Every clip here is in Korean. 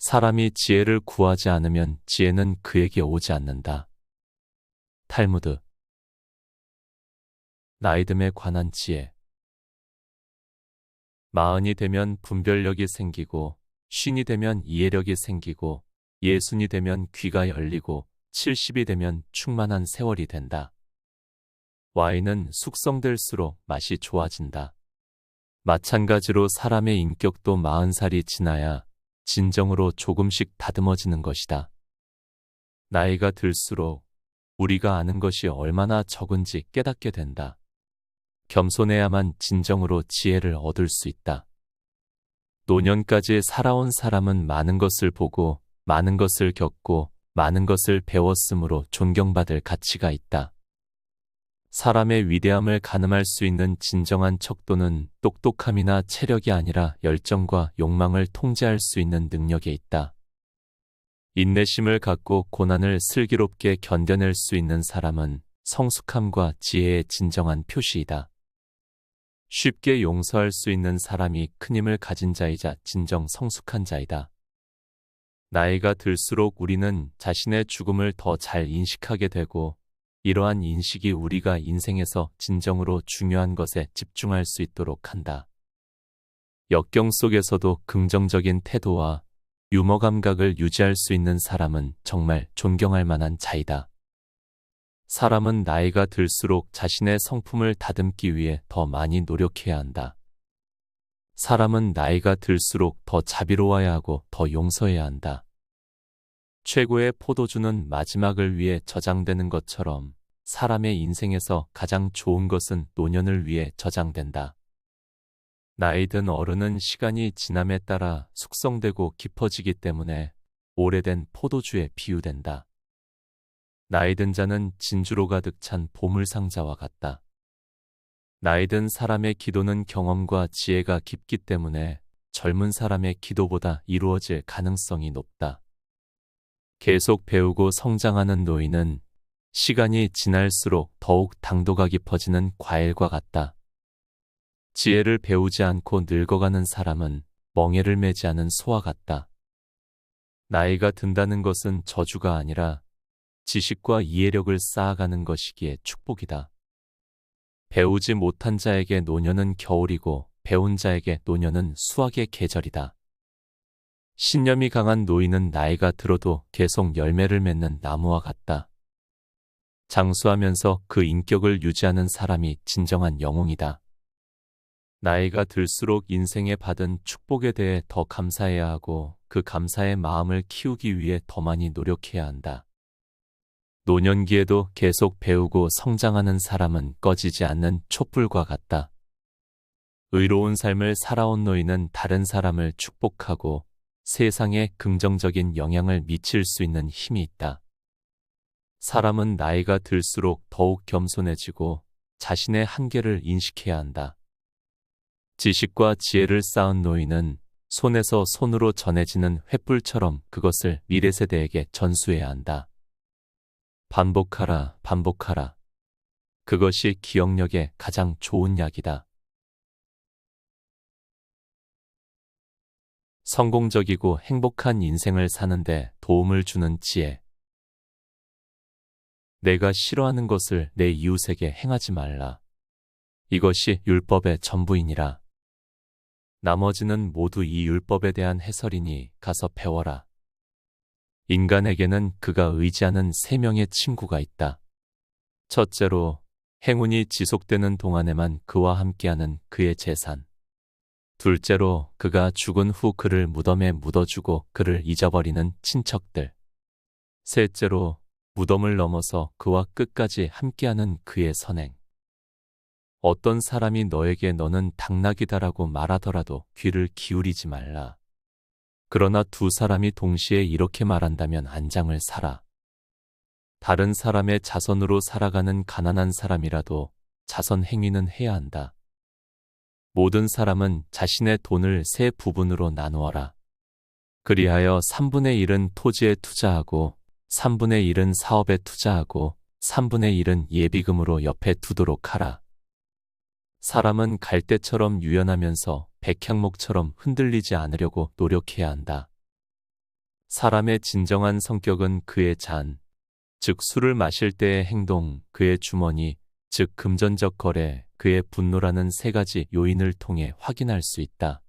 사람이 지혜를 구하지 않으면 지혜는 그에게 오지 않는다. 탈무드. 나이듦에 관한 지혜. 40이 되면 분별력이 생기고, 50이 되면 이해력이 생기고, 60이 되면 귀가 열리고, 70이 되면 충만한 세월이 된다. 와인은 숙성될수록 맛이 좋아진다. 마찬가지로 사람의 인격도 40살이 지나야 진정으로 조금씩 다듬어지는 것이다. 나이가 들수록 우리가 아는 것이 얼마나 적은지 깨닫게 된다. 겸손해야만 진정으로 지혜를 얻을 수 있다. 노년까지 살아온 사람은 많은 것을 보고 많은 것을 겪고 많은 것을 배웠으므로 존경받을 가치가 있다. 사람의 위대함을 가늠할 수 있는 진정한 척도는 똑똑함이나 체력이 아니라 열정과 욕망을 통제할 수 있는 능력에 있다. 인내심을 갖고 고난을 슬기롭게 견뎌낼 수 있는 사람은 성숙함과 지혜의 진정한 표시이다. 쉽게 용서할 수 있는 사람이 큰 힘을 가진 자이자 진정 성숙한 자이다. 나이가 들수록 우리는 자신의 죽음을 더 잘 인식하게 되고 이러한 인식이 우리가 인생에서 진정으로 중요한 것에 집중할 수 있도록 한다. 역경 속에서도 긍정적인 태도와 유머 감각을 유지할 수 있는 사람은 정말 존경할 만한 자이다. 사람은 나이가 들수록 자신의 성품을 다듬기 위해 더 많이 노력해야 한다. 사람은 나이가 들수록 더 자비로워야 하고 더 용서해야 한다. 최고의 포도주는 마지막을 위해 저장되는 것처럼 사람의 인생에서 가장 좋은 것은 노년을 위해 저장된다. 나이 든 어른은 시간이 지남에 따라 숙성되고 깊어지기 때문에 오래된 포도주에 비유된다. 나이 든 자는 진주로 가득 찬 보물상자와 같다. 나이 든 사람의 기도는 경험과 지혜가 깊기 때문에 젊은 사람의 기도보다 이루어질 가능성이 높다. 계속 배우고 성장하는 노인은 시간이 지날수록 더욱 당도가 깊어지는 과일과 같다. 지혜를 배우지 않고 늙어가는 사람은 멍에를 매지 않은 소와 같다. 나이가 든다는 것은 저주가 아니라 지식과 이해력을 쌓아가는 것이기에 축복이다. 배우지 못한 자에게 노년은 겨울이고 배운 자에게 노년은 수확의 계절이다. 신념이 강한 노인은 나이가 들어도 계속 열매를 맺는 나무와 같다. 장수하면서 그 인격을 유지하는 사람이 진정한 영웅이다. 나이가 들수록 인생에 받은 축복에 대해 더 감사해야 하고 그 감사의 마음을 키우기 위해 더 많이 노력해야 한다. 노년기에도 계속 배우고 성장하는 사람은 꺼지지 않는 촛불과 같다. 의로운 삶을 살아온 노인은 다른 사람을 축복하고 세상에 긍정적인 영향을 미칠 수 있는 힘이 있다. 사람은 나이가 들수록 더욱 겸손해지고 자신의 한계를 인식해야 한다. 지식과 지혜를 쌓은 노인은 손에서 손으로 전해지는 횃불처럼 그것을 미래 세대에게 전수해야 한다. 반복하라, 반복하라. 그것이 기억력에 가장 좋은 약이다. 성공적이고 행복한 인생을 사는데 도움을 주는 지혜. 내가 싫어하는 것을 내 이웃에게 행하지 말라. 이것이 율법의 전부이니라. 나머지는 모두 이 율법에 대한 해설이니 가서 배워라. 인간에게는 그가 의지하는 3명의 친구가 있다. 첫째로, 행운이 지속되는 동안에만 그와 함께하는 그의 재산. 둘째로, 그가 죽은 후 그를 무덤에 묻어주고 그를 잊어버리는 친척들. 셋째로, 무덤을 넘어서 그와 끝까지 함께하는 그의 선행. 어떤 사람이 너에게 너는 당나귀다라고 말하더라도 귀를 기울이지 말라. 그러나 두 사람이 동시에 이렇게 말한다면 안장을 사라. 다른 사람의 자선으로 살아가는 가난한 사람이라도 자선 행위는 해야 한다. 모든 사람은 자신의 돈을 3부분으로 나누어라. 그리하여 3분의 1은 토지에 투자하고 3분의 1은 사업에 투자하고 3분의 1은 예비금으로 옆에 두도록 하라. 사람은 갈대처럼 유연하면서 백향목처럼 흔들리지 않으려고 노력해야 한다. 사람의 진정한 성격은 그의 잔, 즉 술을 마실 때의 행동, 그의 주머니, 즉 금전적 거래, 그의 분노라는 세 가지 요인을 통해 확인할 수 있다.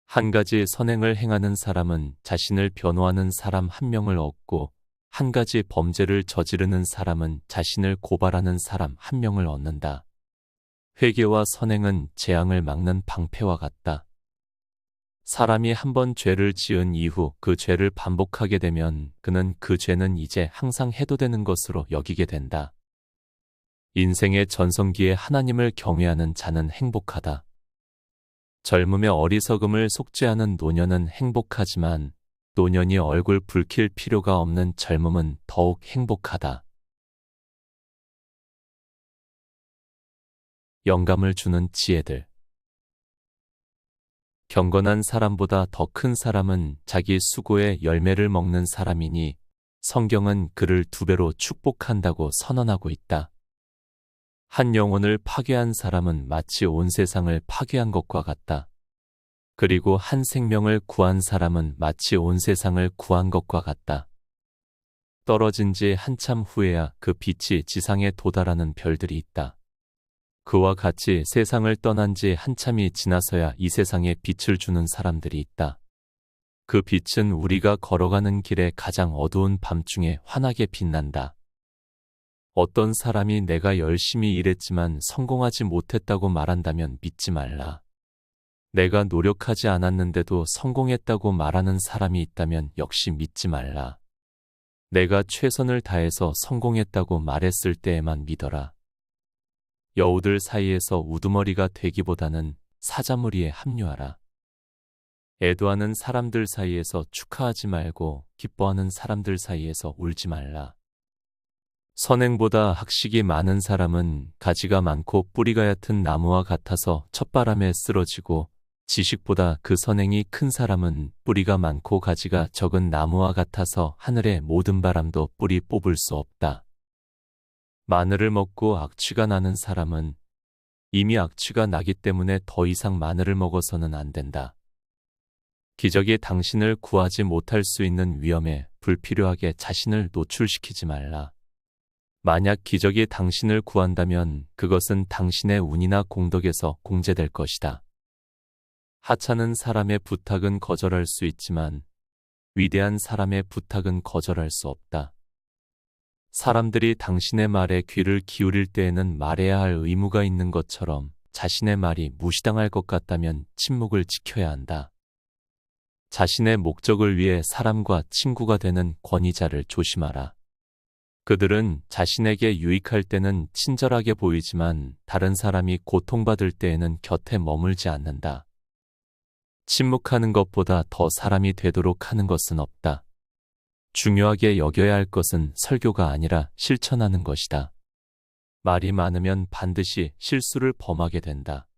한 가지 선행을 행하는 사람은 자신을 변호하는 사람 한 명을 얻고, 한 가지 범죄를 저지르는 사람은 자신을 고발하는 사람 한 명을 얻는다. 회개와 선행은 재앙을 막는 방패와 같다. 사람이 한 번 죄를 지은 이후 그 죄를 반복하게 되면 그는 그 죄는 이제 항상 해도 되는 것으로 여기게 된다. 인생의 전성기에 하나님을 경외하는 자는 행복하다. 젊음의 어리석음을 속죄하는 노년은 행복하지만 노년이 얼굴 붉힐 필요가 없는 젊음은 더욱 행복하다. 영감을 주는 지혜들. 경건한 사람보다 더 큰 사람은 자기 수고의 열매를 먹는 사람이니 성경은 그를 2배로 축복한다고 선언하고 있다. 한 영혼을 파괴한 사람은 마치 온 세상을 파괴한 것과 같다. 그리고 한 생명을 구한 사람은 마치 온 세상을 구한 것과 같다. 떨어진 지 한참 후에야 그 빛이 지상에 도달하는 별들이 있다. 그와 같이 세상을 떠난 지 한참이 지나서야 이 세상에 빛을 주는 사람들이 있다. 그 빛은 우리가 걸어가는 길에 가장 어두운 밤중에 환하게 빛난다. 어떤 사람이 내가 열심히 일했지만 성공하지 못했다고 말한다면 믿지 말라. 내가 노력하지 않았는데도 성공했다고 말하는 사람이 있다면 역시 믿지 말라. 내가 최선을 다해서 성공했다고 말했을 때에만 믿어라. 여우들 사이에서 우두머리가 되기보다는 사자무리에 합류하라. 애도하는 사람들 사이에서 축하하지 말고 기뻐하는 사람들 사이에서 울지 말라. 선행보다 학식이 많은 사람은 가지가 많고 뿌리가 얕은 나무와 같아서 첫바람에 쓰러지고, 지식보다 그 선행이 큰 사람은 뿌리가 많고 가지가 적은 나무와 같아서 하늘의 모든 바람도 뿌리 뽑을 수 없다. 마늘을 먹고 악취가 나는 사람은 이미 악취가 나기 때문에 더 이상 마늘을 먹어서는 안 된다. 기적이 당신을 구하지 못할 수 있는 위험에 불필요하게 자신을 노출시키지 말라. 만약 기적이 당신을 구한다면 그것은 당신의 운이나 공덕에서 공제될 것이다. 하찮은 사람의 부탁은 거절할 수 있지만 위대한 사람의 부탁은 거절할 수 없다. 사람들이 당신의 말에 귀를 기울일 때에는 말해야 할 의무가 있는 것처럼 자신의 말이 무시당할 것 같다면 침묵을 지켜야 한다. 자신의 목적을 위해 사람과 친구가 되는 권위자를 조심하라. 그들은 자신에게 유익할 때는 친절하게 보이지만 다른 사람이 고통받을 때에는 곁에 머물지 않는다. 침묵하는 것보다 더 사람이 되도록 하는 것은 없다. 중요하게 여겨야 할 것은 설교가 아니라 실천하는 것이다. 말이 많으면 반드시 실수를 범하게 된다.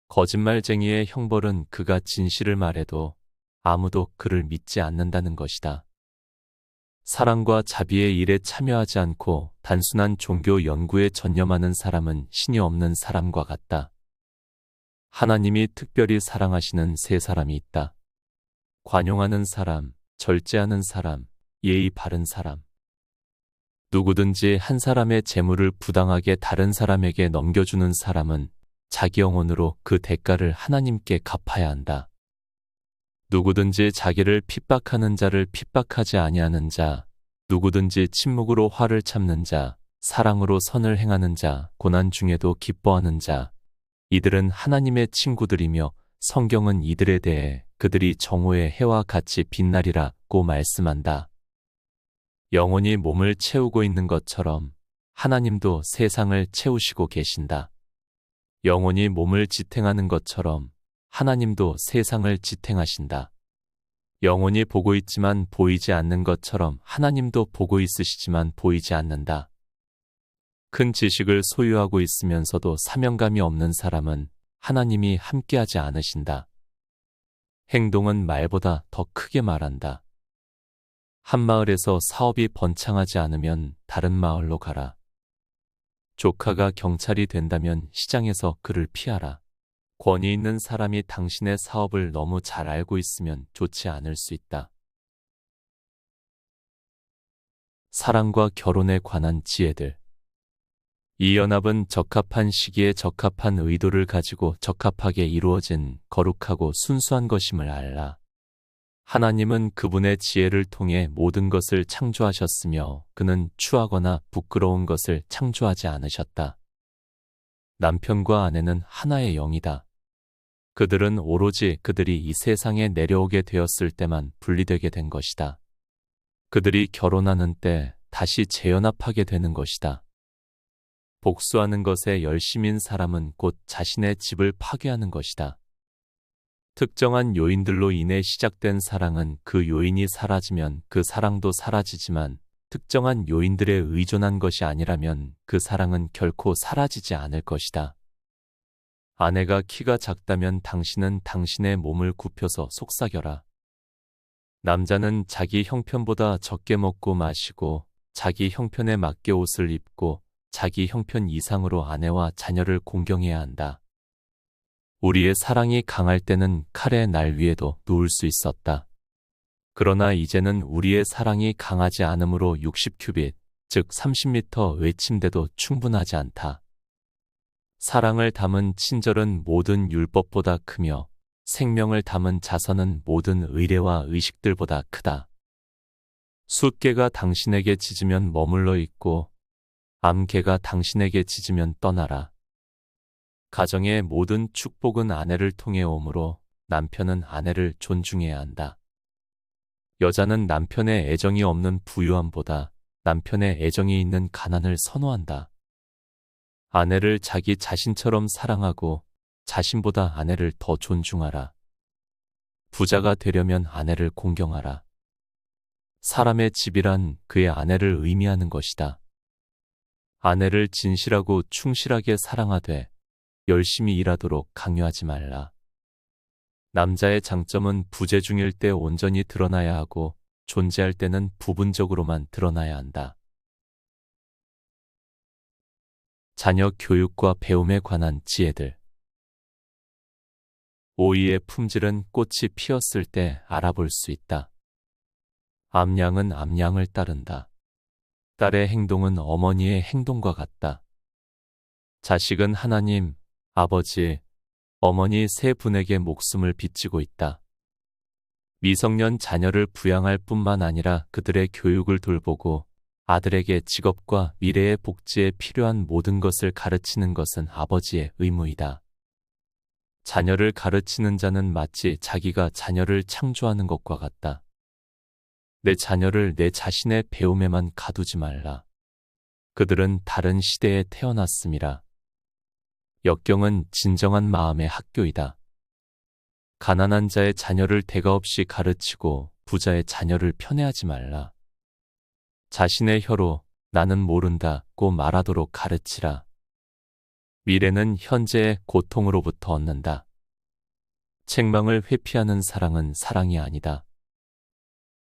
거짓말쟁이의 형벌은 그가 진실을 말해도 아무도 그를 믿지 않는다는 것이다. 사랑과 자비의 일에 참여하지 않고 단순한 종교 연구에 전념하는 사람은 신이 없는 사람과 같다. 하나님이 특별히 사랑하시는 3사람이 있다. 관용하는 사람, 절제하는 사람, 예의 바른 사람. 누구든지 한 사람의 재물을 부당하게 다른 사람에게 넘겨주는 사람은 자기 영혼으로 그 대가를 하나님께 갚아야 한다. 누구든지 자기를 핍박하는 자를 핍박하지 아니하는 자, 누구든지 침묵으로 화를 참는 자, 사랑으로 선을 행하는 자, 고난 중에도 기뻐하는 자, 이들은 하나님의 친구들이며 성경은 이들에 대해 그들이 정오의 해와 같이 빛나리라고 말씀한다. 영혼이 몸을 채우고 있는 것처럼 하나님도 세상을 채우시고 계신다. 영혼이 몸을 지탱하는 것처럼 하나님도 세상을 지탱하신다. 영혼이 보고 있지만 보이지 않는 것처럼 하나님도 보고 있으시지만 보이지 않는다. 큰 지식을 소유하고 있으면서도 사명감이 없는 사람은 하나님이 함께하지 않으신다. 행동은 말보다 더 크게 말한다. 한 마을에서 사업이 번창하지 않으면 다른 마을로 가라. 조카가 경찰이 된다면 시장에서 그를 피하라. 권위 있는 사람이 당신의 사업을 너무 잘 알고 있으면 좋지 않을 수 있다. 사랑과 결혼에 관한 지혜들. 이 연합은 적합한 시기에 적합한 의도를 가지고 적합하게 이루어진 거룩하고 순수한 것임을 알라. 하나님은 그분의 지혜를 통해 모든 것을 창조하셨으며 그는 추하거나 부끄러운 것을 창조하지 않으셨다. 남편과 아내는 하나의 영이다. 그들은 오로지 그들이 이 세상에 내려오게 되었을 때만 분리되게 된 것이다. 그들이 결혼하는 때 다시 재연합하게 되는 것이다. 복수하는 것에 열심인 사람은 곧 자신의 집을 파괴하는 것이다. 특정한 요인들로 인해 시작된 사랑은 그 요인이 사라지면 그 사랑도 사라지지만 특정한 요인들에 의존한 것이 아니라면 그 사랑은 결코 사라지지 않을 것이다. 아내가 키가 작다면 당신은 당신의 몸을 굽혀서 속삭여라. 남자는 자기 형편보다 적게 먹고 마시고 자기 형편에 맞게 옷을 입고 자기 형편 이상으로 아내와 자녀를 공경해야 한다. 우리의 사랑이 강할 때는 칼의 날 위에도 누울 수 있었다. 그러나 이제는 우리의 사랑이 강하지 않으므로 60큐빗, 즉 30m 외침대도 충분하지 않다. 사랑을 담은 친절은 모든 율법보다 크며 생명을 담은 자선은 모든 의례와 의식들보다 크다. 숫개가 당신에게 짖으면 머물러 있고 암개가 당신에게 짖으면 떠나라. 가정의 모든 축복은 아내를 통해 오므로 남편은 아내를 존중해야 한다. 여자는 남편의 애정이 없는 부유함보다 남편의 애정이 있는 가난을 선호한다. 아내를 자기 자신처럼 사랑하고 자신보다 아내를 더 존중하라. 부자가 되려면 아내를 공경하라. 사람의 집이란 그의 아내를 의미하는 것이다. 아내를 진실하고 충실하게 사랑하되 열심히 일하도록 강요하지 말라. 남자의 장점은 부재 중일 때 온전히 드러나야 하고 존재할 때는 부분적으로만 드러나야 한다. 자녀 교육과 배움에 관한 지혜들. 오이의 품질은 꽃이 피었을 때 알아볼 수 있다. 암양은 암양을 따른다. 딸의 행동은 어머니의 행동과 같다. 자식은 하나님, 아버지, 어머니 세 분에게 목숨을 비치고 있다. 미성년 자녀를 부양할 뿐만 아니라 그들의 교육을 돌보고 아들에게 직업과 미래의 복지에 필요한 모든 것을 가르치는 것은 아버지의 의무이다. 자녀를 가르치는 자는 마치 자기가 자녀를 창조하는 것과 같다. 내 자녀를 내 자신의 배움에만 가두지 말라. 그들은 다른 시대에 태어났음이라. 역경은 진정한 마음의 학교이다. 가난한 자의 자녀를 대가 없이 가르치고 부자의 자녀를 편애하지 말라. 자신의 혀로 나는 모른다고 말하도록 가르치라. 미래는 현재의 고통으로부터 얻는다. 책망을 회피하는 사랑은 사랑이 아니다.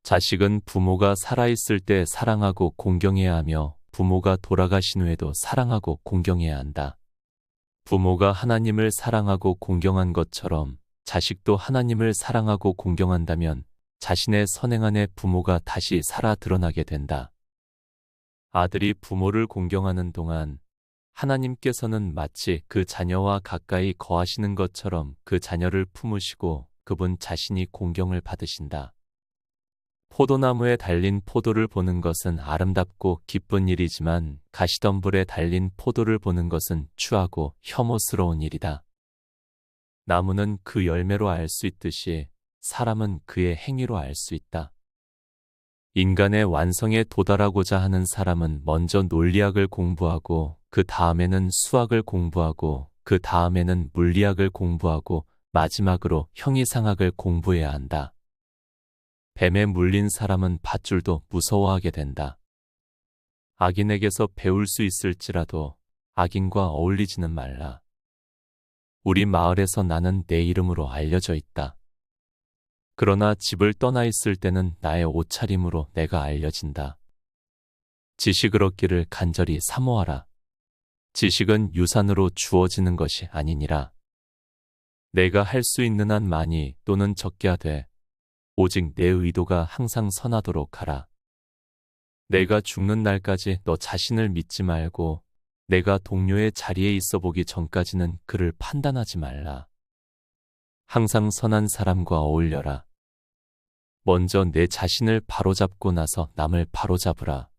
자식은 부모가 살아있을 때 사랑하고 공경해야 하며 부모가 돌아가신 후에도 사랑하고 공경해야 한다. 부모가 하나님을 사랑하고 공경한 것처럼 자식도 하나님을 사랑하고 공경한다면 자신의 선행 안에 부모가 다시 살아 드러나게 된다. 아들이 부모를 공경하는 동안 하나님께서는 마치 그 자녀와 가까이 거하시는 것처럼 그 자녀를 품으시고 그분 자신이 공경을 받으신다. 포도나무에 달린 포도를 보는 것은 아름답고 기쁜 일이지만 가시덤불에 달린 포도를 보는 것은 추하고 혐오스러운 일이다. 나무는 그 열매로 알 수 있듯이 사람은 그의 행위로 알 수 있다. 인간의 완성에 도달하고자 하는 사람은 먼저 논리학을 공부하고 그 다음에는 수학을 공부하고 그 다음에는 물리학을 공부하고 마지막으로 형이상학을 공부해야 한다. 뱀에 물린 사람은 밧줄도 무서워하게 된다. 악인에게서 배울 수 있을지라도 악인과 어울리지는 말라. 우리 마을에서 나는 내 이름으로 알려져 있다. 그러나 집을 떠나 있을 때는 나의 옷차림으로 내가 알려진다. 지식을 얻기를 간절히 사모하라. 지식은 유산으로 주어지는 것이 아니니라. 내가 할 수 있는 한 많이 또는 적게 하되 오직 내 의도가 항상 선하도록 하라. 내가 죽는 날까지 너 자신을 믿지 말고 내가 동료의 자리에 있어 보기 전까지는 그를 판단하지 말라. 항상 선한 사람과 어울려라. 먼저 내 자신을 바로잡고 나서 남을 바로잡으라.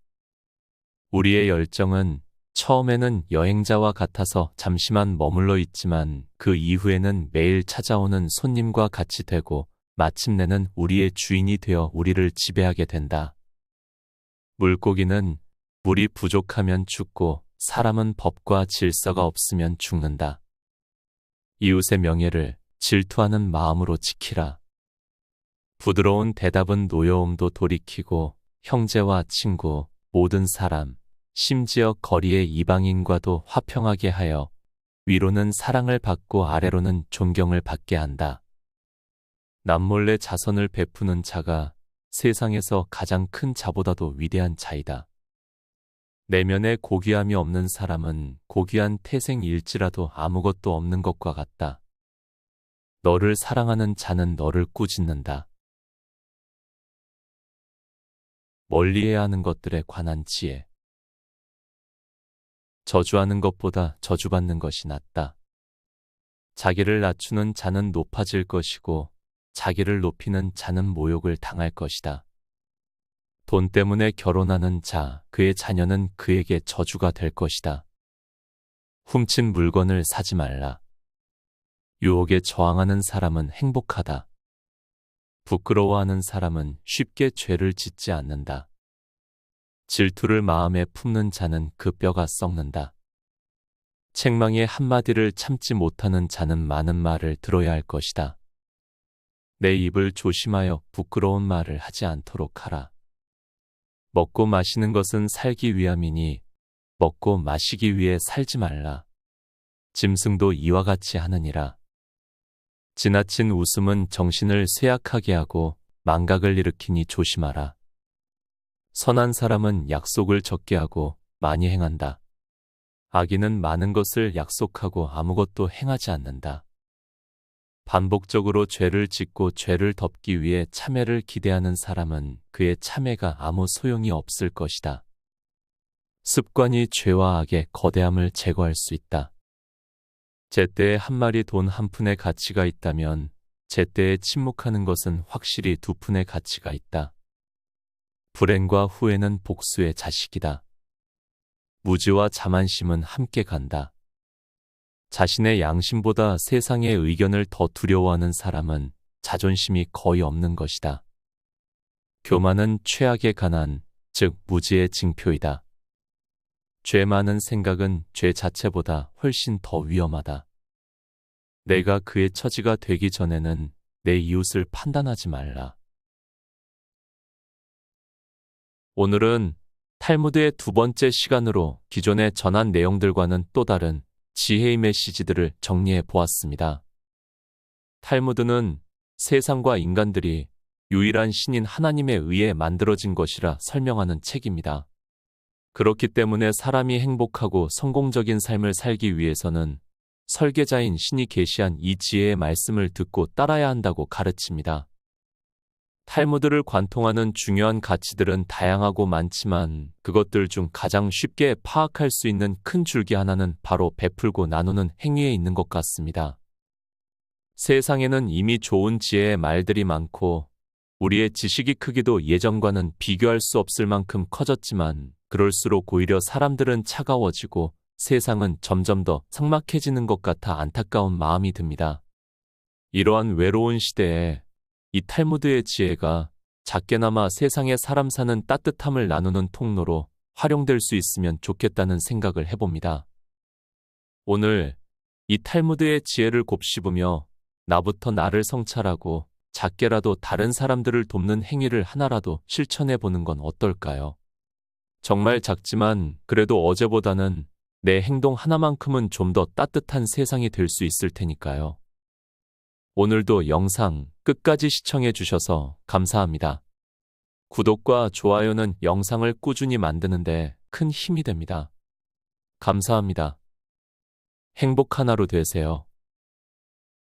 우리의 열정은 처음에는 여행자와 같아서 잠시만 머물러 있지만 그 이후에는 매일 찾아오는 손님과 같이 되고 마침내는 우리의 주인이 되어 우리를 지배하게 된다. 물고기는 물이 부족하면 죽고 사람은 법과 질서가 없으면 죽는다. 이웃의 명예를 질투하는 마음으로 지키라. 부드러운 대답은 노여움도 돌이키고 형제와 친구, 모든 사람, 심지어 거리의 이방인과도 화평하게 하여 위로는 사랑을 받고 아래로는 존경을 받게 한다. 남몰래 자선을 베푸는 자가 세상에서 가장 큰 자보다도 위대한 자이다. 내면에 고귀함이 없는 사람은 고귀한 태생일지라도 아무것도 없는 것과 같다. 너를 사랑하는 자는 너를 꾸짖는다. 멀리해야 하는 것들에 관한 지혜. 저주하는 것보다 저주받는 것이 낫다. 자기를 낮추는 자는 높아질 것이고 자기를 높이는 자는 모욕을 당할 것이다. 돈 때문에 결혼하는 자, 그의 자녀는 그에게 저주가 될 것이다. 훔친 물건을 사지 말라. 유혹에 저항하는 사람은 행복하다. 부끄러워하는 사람은 쉽게 죄를 짓지 않는다. 질투를 마음에 품는 자는 그 뼈가 썩는다. 책망의 한마디를 참지 못하는 자는 많은 말을 들어야 할 것이다. 내 입을 조심하여 부끄러운 말을 하지 않도록 하라. 먹고 마시는 것은 살기 위함이니 먹고 마시기 위해 살지 말라. 짐승도 이와 같이 하느니라. 지나친 웃음은 정신을 쇠약하게 하고 망각을 일으키니 조심하라. 선한 사람은 약속을 적게 하고 많이 행한다. 악인은 많은 것을 약속하고 아무것도 행하지 않는다. 반복적으로 죄를 짓고 죄를 덮기 위해 참회를 기대하는 사람은 그의 참회가 아무 소용이 없을 것이다. 습관이 죄와 악의 거대함을 제거할 수 있다. 제때에 한 마리 돈 한 푼의 가치가 있다면 제때에 침묵하는 것은 확실히 두 푼의 가치가 있다. 불행과 후회는 복수의 자식이다. 무지와 자만심은 함께 간다. 자신의 양심보다 세상의 의견을 더 두려워하는 사람은 자존심이 거의 없는 것이다. 교만은 최악의 가난, 즉 무지의 징표이다. 죄 많은 생각은 죄 자체보다 훨씬 더 위험하다. 내가 그의 처지가 되기 전에는 내 이웃을 판단하지 말라. 오늘은 탈무드의 두 번째 시간으로 기존에 전한 내용들과는 또 다른 지혜의 메시지들을 정리해 보았습니다. 탈무드는 세상과 인간들이 유일한 신인 하나님에 의해 만들어진 것이라 설명하는 책입니다. 그렇기 때문에 사람이 행복하고 성공적인 삶을 살기 위해서는 설계자인 신이 계시한 이 지혜의 말씀을 듣고 따라야 한다고 가르칩니다. 탈무드를 관통하는 중요한 가치들은 다양하고 많지만 그것들 중 가장 쉽게 파악할 수 있는 큰 줄기 하나는 바로 베풀고 나누는 행위에 있는 것 같습니다. 세상에는 이미 좋은 지혜의 말들이 많고 우리의 지식의 크기도 예전과는 비교할 수 없을 만큼 커졌지만 그럴수록 오히려 사람들은 차가워지고 세상은 점점 더 삭막해지는 것 같아 안타까운 마음이 듭니다. 이러한 외로운 시대에 이 탈무드의 지혜가 작게나마 세상의 사람 사는 따뜻함을 나누는 통로로 활용될 수 있으면 좋겠다는 생각을 해봅니다. 오늘 이 탈무드의 지혜를 곱씹으며 나부터 나를 성찰하고 작게라도 다른 사람들을 돕는 행위를 하나라도 실천해 보는 건 어떨까요? 정말 작지만 그래도 어제보다는 내 행동 하나만큼은 좀 더 따뜻한 세상이 될 수 있을 테니까요. 오늘도 영상 끝까지 시청해 주셔서 감사합니다. 구독과 좋아요는 영상을 꾸준히 만드는데 큰 힘이 됩니다. 감사합니다. 행복한 하루 되세요.